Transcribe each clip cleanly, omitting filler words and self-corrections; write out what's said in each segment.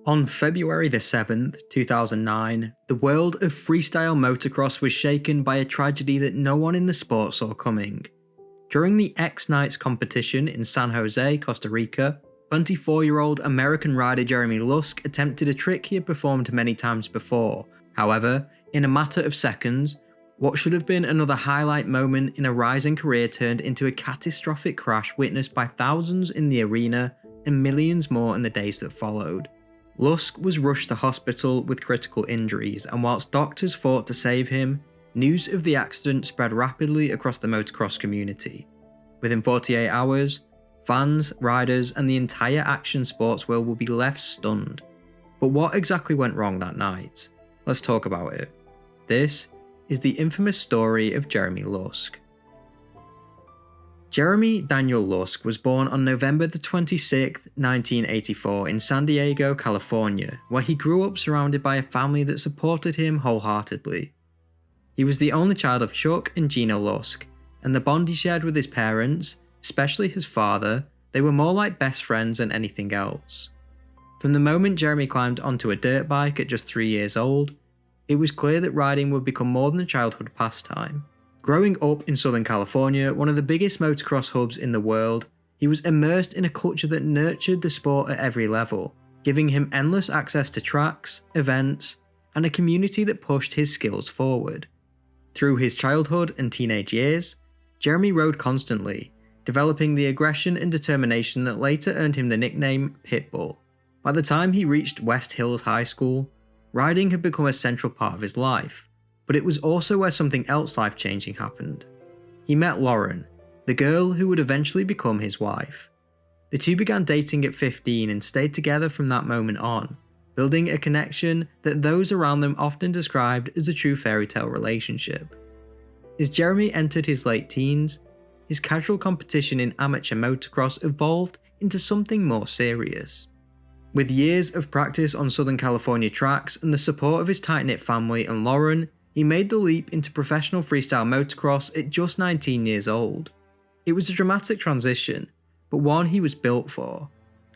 On February the 7th, 2009, the world of freestyle motocross was shaken by a tragedy that no one in the sport saw coming. During the X Nights competition in San José, Costa Rica, 24-year-old American rider Jeremy Lusk attempted a trick he had performed many times before. However, in a matter of seconds, what should have been another highlight moment in a rising career turned into a catastrophic crash witnessed by thousands in the arena and millions more in the days that followed. Lusk was rushed to hospital with critical injuries, and whilst doctors fought to save him, news of the accident spread rapidly across the motocross community. Within 48 hours, fans, riders, and the entire action sports world will be left stunned. But what exactly went wrong that night? Let's talk about it. This is the infamous story of Jeremy Lusk. Jeremy Daniel Lusk was born on November 26, 1984 in San Diego, California, where he grew up surrounded by a family that supported him wholeheartedly. He was the only child of Chuck and Gina Lusk, and the bond he shared with his parents, especially his father, they were more like best friends than anything else. From the moment Jeremy climbed onto a dirt bike at just 3 years old, it was clear that riding would become more than a childhood pastime. Growing up in Southern California, one of the biggest motocross hubs in the world, he was immersed in a culture that nurtured the sport at every level, giving him endless access to tracks, events, and a community that pushed his skills forward. Through his childhood and teenage years, Jeremy rode constantly, developing the aggression and determination that later earned him the nickname Pitbull. By the time he reached West Hills High School, riding had become a central part of his life. But it was also where something else life-changing happened. He met Lauren, the girl who would eventually become his wife. The two began dating at 15 and stayed together from that moment on, building a connection that those around them often described as a true fairy tale relationship. As Jeremy entered his late teens, his casual competition in amateur motocross evolved into something more serious. With years of practice on Southern California tracks and the support of his tight-knit family and Lauren, he made the leap into professional freestyle motocross at just 19 years old. It was a dramatic transition, but one he was built for.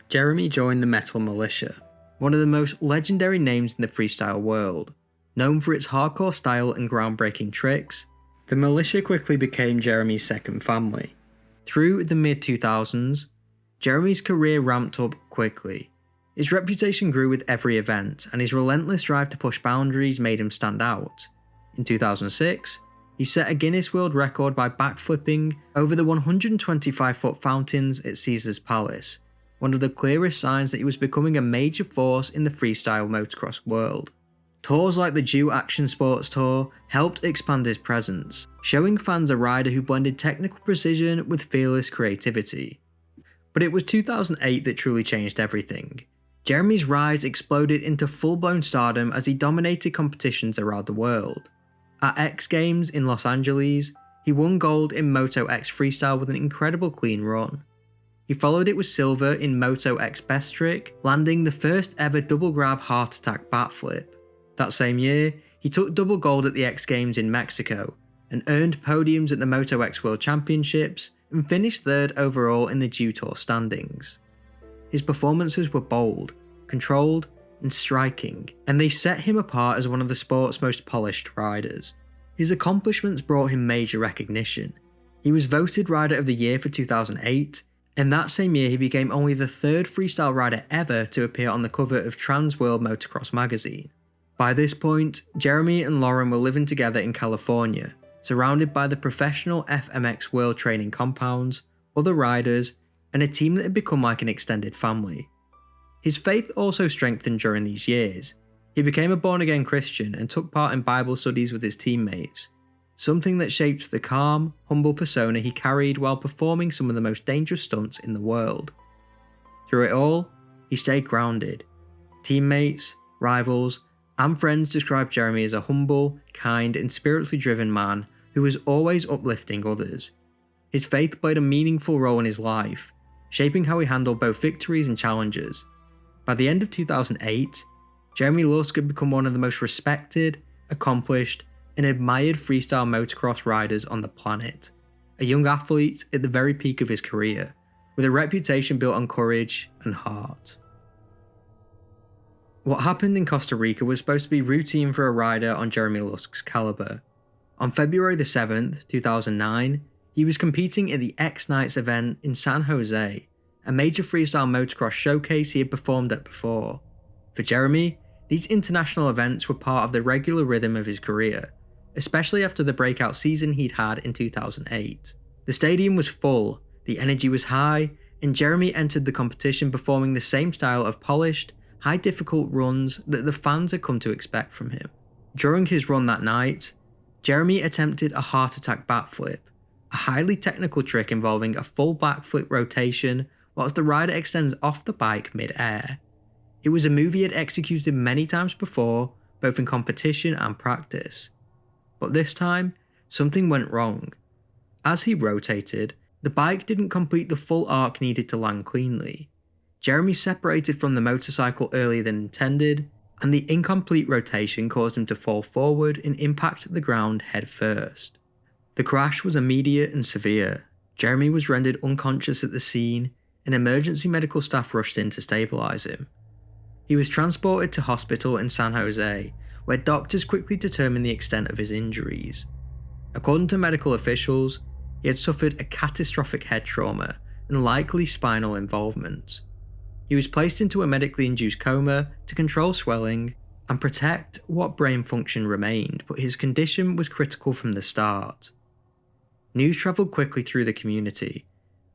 Jeremy joined the Metal Militia, one of the most legendary names in the freestyle world. Known for its hardcore style and groundbreaking tricks, the militia quickly became Jeremy's second family. Through the mid-2000s, Jeremy's career ramped up quickly. His reputation grew with every event, and his relentless drive to push boundaries made him stand out. In 2006, he set a Guinness World Record by backflipping over the 125-foot fountains at Caesar's Palace, one of the clearest signs that he was becoming a major force in the freestyle motocross world. Tours like the Jew Action Sports Tour helped expand his presence, showing fans a rider who blended technical precision with fearless creativity. But it was 2008 that truly changed everything. Jeremy's rise exploded into full-blown stardom as he dominated competitions around the world. At X Games in Los Angeles, he won gold in Moto X Freestyle with an incredible clean run. He followed it with silver in Moto X Best Trick, landing the first ever double grab heart attack backflip. That same year, he took double gold at the X Games in Mexico, and earned podiums at the Moto X World Championships, and finished third overall in the Dew Tour standings. His performances were bold, controlled, and striking, and they set him apart as one of the sport's most polished riders. His accomplishments brought him major recognition. He was voted Rider of the Year for 2008, and that same year he became only the third freestyle rider ever to appear on the cover of Trans World Motocross magazine. By this point, Jeremy and Lauren were living together in California, surrounded by the professional FMX World training compounds, other riders, and a team that had become like an extended family. His faith also strengthened during these years. He became a born-again Christian and took part in Bible studies with his teammates, something that shaped the calm, humble persona he carried while performing some of the most dangerous stunts in the world. Through it all, he stayed grounded. Teammates, rivals, and friends described Jeremy as a humble, kind, and spiritually driven man who was always uplifting others. His faith played a meaningful role in his life, shaping how he handled both victories and challenges. By the end of 2008, Jeremy Lusk had become one of the most respected, accomplished, and admired freestyle motocross riders on the planet. A young athlete at the very peak of his career, with a reputation built on courage and heart. What happened in Costa Rica was supposed to be routine for a rider on Jeremy Lusk's caliber. On February the 7th, 2009, he was competing at the X Nights event in San José, a major freestyle motocross showcase he had performed at before. For Jeremy, these international events were part of the regular rhythm of his career, especially after the breakout season he'd had in 2008. The stadium was full, the energy was high, and Jeremy entered the competition performing the same style of polished, high difficult runs that the fans had come to expect from him. During his run that night, Jeremy attempted a heart attack backflip, a highly technical trick involving a full backflip rotation whilst the rider extends off the bike mid-air. It was a move he had executed many times before, both in competition and practice. But this time, something went wrong. As he rotated, the bike didn't complete the full arc needed to land cleanly. Jeremy separated from the motorcycle earlier than intended, and the incomplete rotation caused him to fall forward and impact the ground head first. The crash was immediate and severe. Jeremy was rendered unconscious at the scene, and emergency medical staff rushed in to stabilise him. He was transported to hospital in San Jose, where doctors quickly determined the extent of his injuries. According to medical officials, he had suffered a catastrophic head trauma and likely spinal involvement. He was placed into a medically induced coma to control swelling and protect what brain function remained, but his condition was critical from the start. News travelled quickly through the community.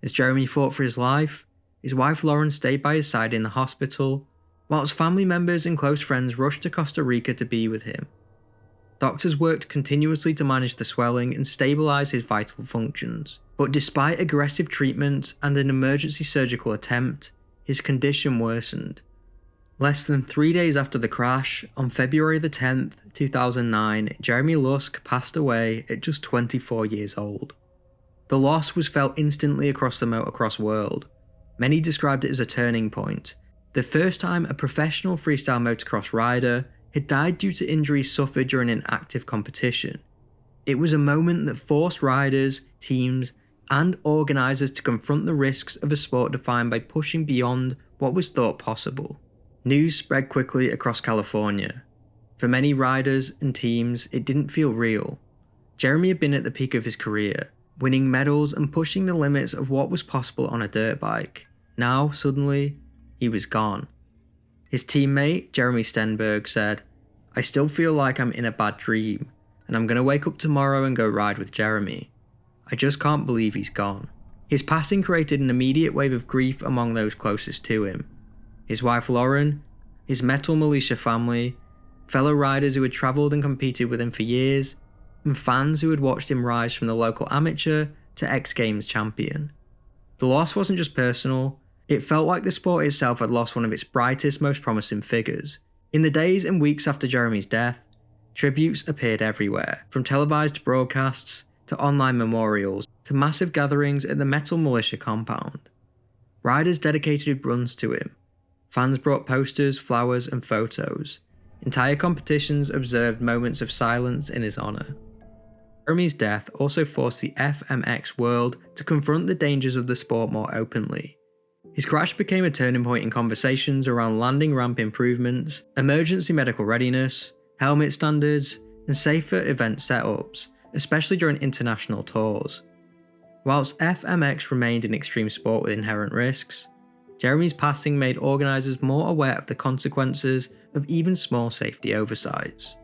As Jeremy fought for his life, his wife Lauren stayed by his side in the hospital, whilst family members and close friends rushed to Costa Rica to be with him. Doctors worked continuously to manage the swelling and stabilise his vital functions, but despite aggressive treatment and an emergency surgical attempt, his condition worsened. Less than 3 days after the crash, on February the 10th, 2009, Jeremy Lusk passed away at just 24 years old. The loss was felt instantly across the motocross world. Many described it as a turning point, the first time a professional freestyle motocross rider had died due to injuries suffered during an active competition. It was a moment that forced riders, teams, and organisers to confront the risks of a sport defined by pushing beyond what was thought possible. News spread quickly across California. For many riders and teams, it didn't feel real. Jeremy had been at the peak of his career, winning medals and pushing the limits of what was possible on a dirt bike. Now, suddenly, he was gone. His teammate, Jeremy Stenberg, said, "I still feel like I'm in a bad dream, and I'm going to wake up tomorrow and go ride with Jeremy. I just can't believe he's gone." His passing created an immediate wave of grief among those closest to him. His wife Lauren, his Metal Militia family, fellow riders who had travelled and competed with him for years, and fans who had watched him rise from the local amateur to X Games champion. The loss wasn't just personal, it felt like the sport itself had lost one of its brightest, most promising figures. In the days and weeks after Jeremy's death, tributes appeared everywhere, from televised broadcasts to online memorials to massive gatherings at the Metal Militia compound. Riders dedicated runs to him. Fans brought posters, flowers, and photos. Entire competitions observed moments of silence in his honour. Jeremy's death also forced the FMX world to confront the dangers of the sport more openly. His crash became a turning point in conversations around landing ramp improvements, emergency medical readiness, helmet standards, and safer event setups, especially during international tours. Whilst FMX remained an extreme sport with inherent risks, Jeremy's passing made organisers more aware of the consequences of even small safety oversights.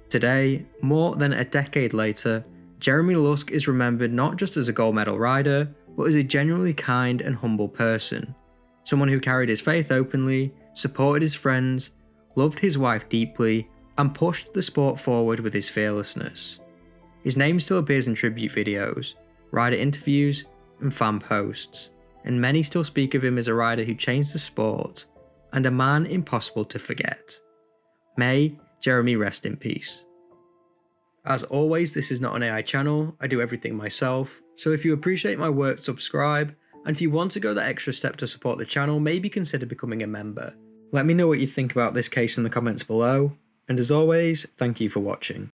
Today, more than a decade later, Jeremy Lusk is remembered not just as a gold medal rider, but as a genuinely kind and humble person. Someone who carried his faith openly, supported his friends, loved his wife deeply, and pushed the sport forward with his fearlessness. His name still appears in tribute videos, rider interviews, and fan posts, and many still speak of him as a rider who changed the sport, and a man impossible to forget. May Jeremy rest in peace. As always, this is not an AI channel, I do everything myself, so if you appreciate my work, subscribe, and if you want to go that extra step to support the channel, maybe consider becoming a member. Let me know what you think about this case in the comments below, and as always, thank you for watching.